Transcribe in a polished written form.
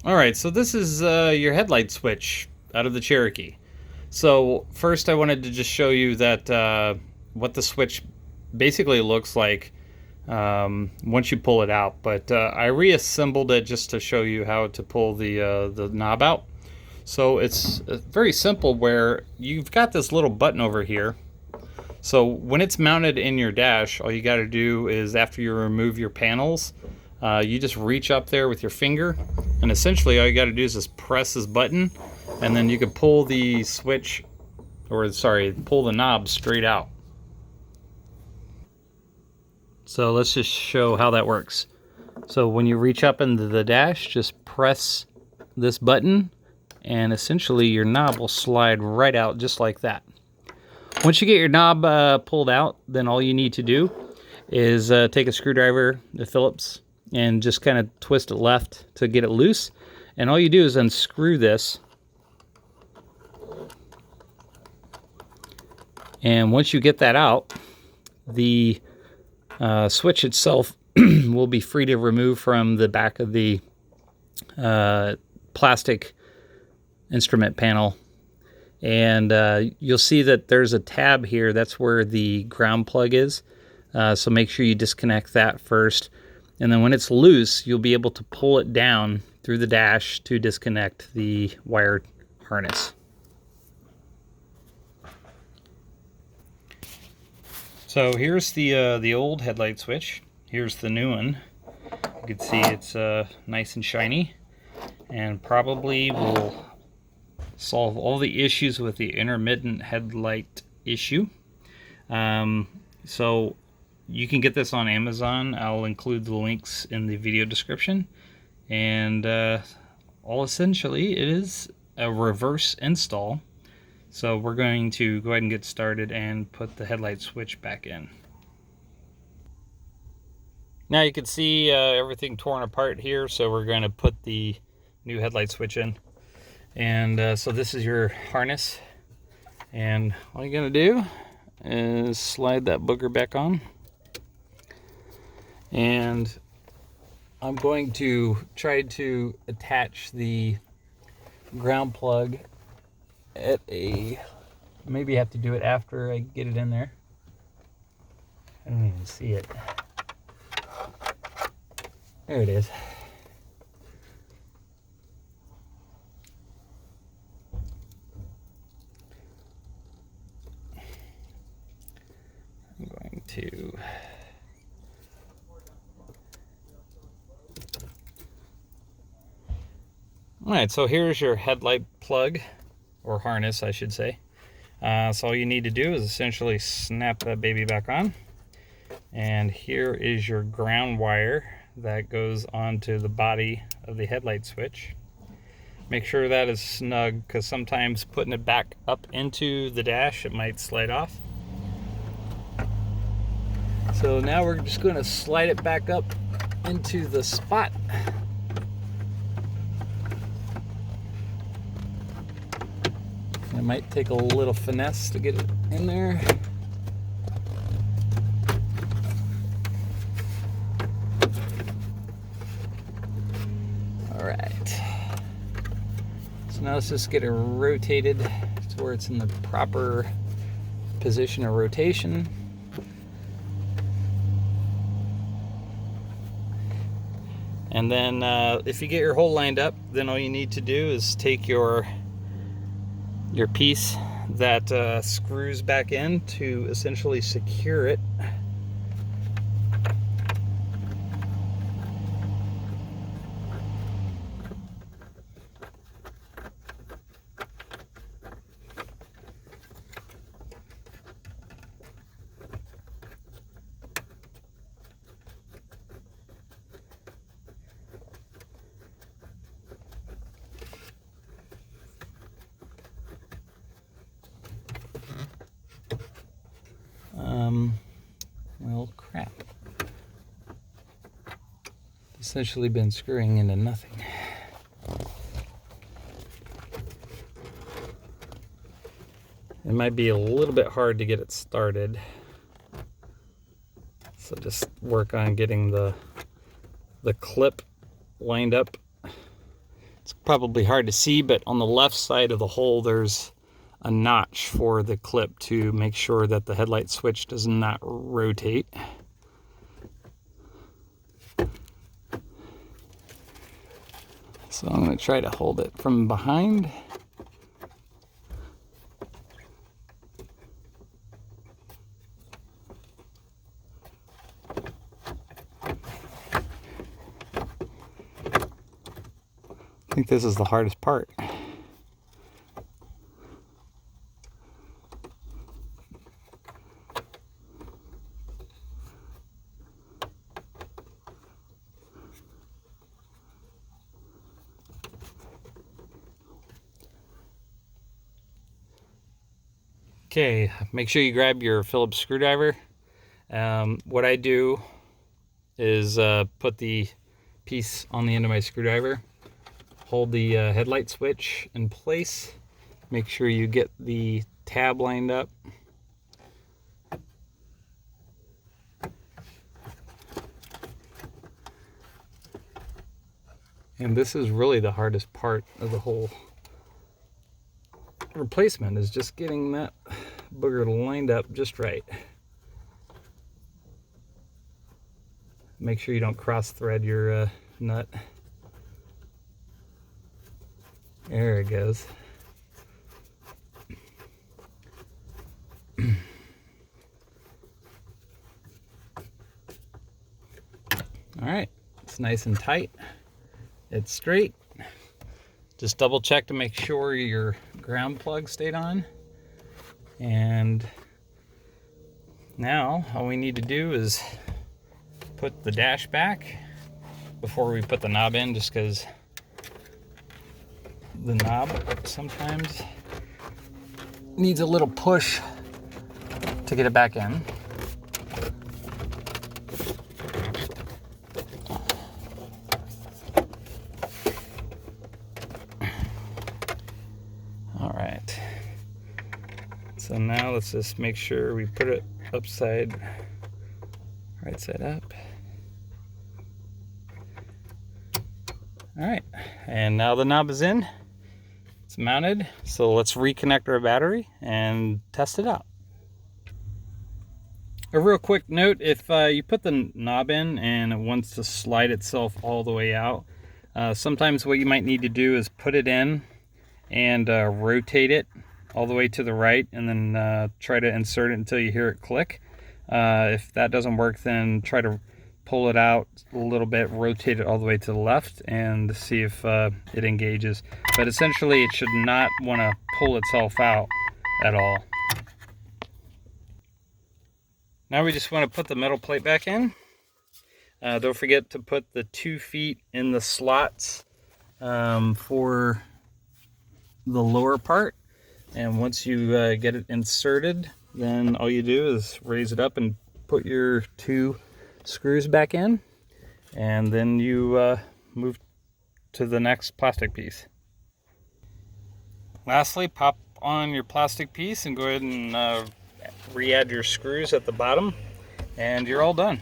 All right, so this is your headlight switch out of the Cherokee. So first I wanted to just show you that what the switch basically looks like once you pull it out. But I reassembled it just to show you how to pull the knob out. So it's very simple where you've got this little button over here. So when it's mounted in your dash, all you got to do is after you remove your panels, you just reach up there with your finger, and essentially all you got to do is just press this button, and then you can pull the switch, or sorry, pull the knob straight out. So let's just show how that works. So when you reach up into the dash, just press this button, and essentially your knob will slide right out just like that. Once you get your knob pulled out, then all you need to do is take a screwdriver, the Phillips, and just kind of twist it left to get it loose. And all you do is unscrew this. And once you get that out, the switch itself will be free to remove from the back of the plastic instrument panel. And you'll see that there's a tab here. That's where the ground plug is. So make sure you disconnect that first. And then when it's loose, you'll be able to pull it down through the dash to disconnect the wired harness. So here's the old headlight switch. Here's the new one. You can see it's nice and shiny, and probably will solve all the issues with the intermittent headlight issue. So you can get this on Amazon. I'll include the links in the video description. And all essentially it is a reverse install. So we're going to go ahead and get started and put the headlight switch back in. Now you can see everything torn apart here, so we're going to put the new headlight switch in. And so this is your harness, and all you're going to do is slide that booger back on. And I'm going to try to attach the ground plug at a, maybe I have to do it after I get it in there. I don't even see it. There it is. I'm going to Alright, so here's your headlight plug, or harness I should say. So all you need to do is essentially snap that baby back on. And here is your ground wire that goes onto the body of the headlight switch. Make sure that is snug, because sometimes putting it back up into the dash, it might slide off. So now we're just going to slide it back up into the spot. It might take a little finesse to get it in there. All right. So now let's just get it rotated to where it's in the proper position of rotation. And then if you get your hole lined up, then all you need to do is take your piece that screws back in to essentially secure it. Well, crap. Essentially been screwing into nothing. It might be a little bit hard to get it started, so just work on getting the clip lined up It's probably hard to see, but on the left side of the hole there's a notch for the clip to make sure that the headlight switch does not rotate. So I'm going to try to hold it from behind. I think this is the hardest part. Okay, make sure you grab your Phillips screwdriver. What I do is put the piece on the end of my screwdriver, hold the headlight switch in place, make sure you get the tab lined up. And this is really the hardest part of the whole replacement, is just getting that booger lined up just right. Make sure you don't cross thread your nut. There it goes. All right, it's nice and tight. It's straight. Just double check to make sure your ground plug stayed on. And now all we need to do is put the dash back before we put the knob in, just because the knob sometimes needs a little push to get it back in. All right, so now let's just make sure we put it right side up. All right, and now the knob is in, it's mounted, so let's reconnect our battery and test it out. A real quick note, if you put the knob in and it wants to slide itself all the way out, sometimes what you might need to do is put it in and rotate it all the way to the right, and then try to insert it until you hear it click. If that doesn't work, then try to pull it out a little bit, rotate it all the way to the left, and see if it engages. But essentially it should not want to pull itself out at all. Now we just want to put the metal plate back in. Don't forget to put the 2 feet in the slots for the lower part. And once you get it inserted, then all you do is raise it up and put your 2 screws back in, and then you move to the next plastic piece. Lastly, pop on your plastic piece and go ahead and re-add your screws at the bottom, and you're all done.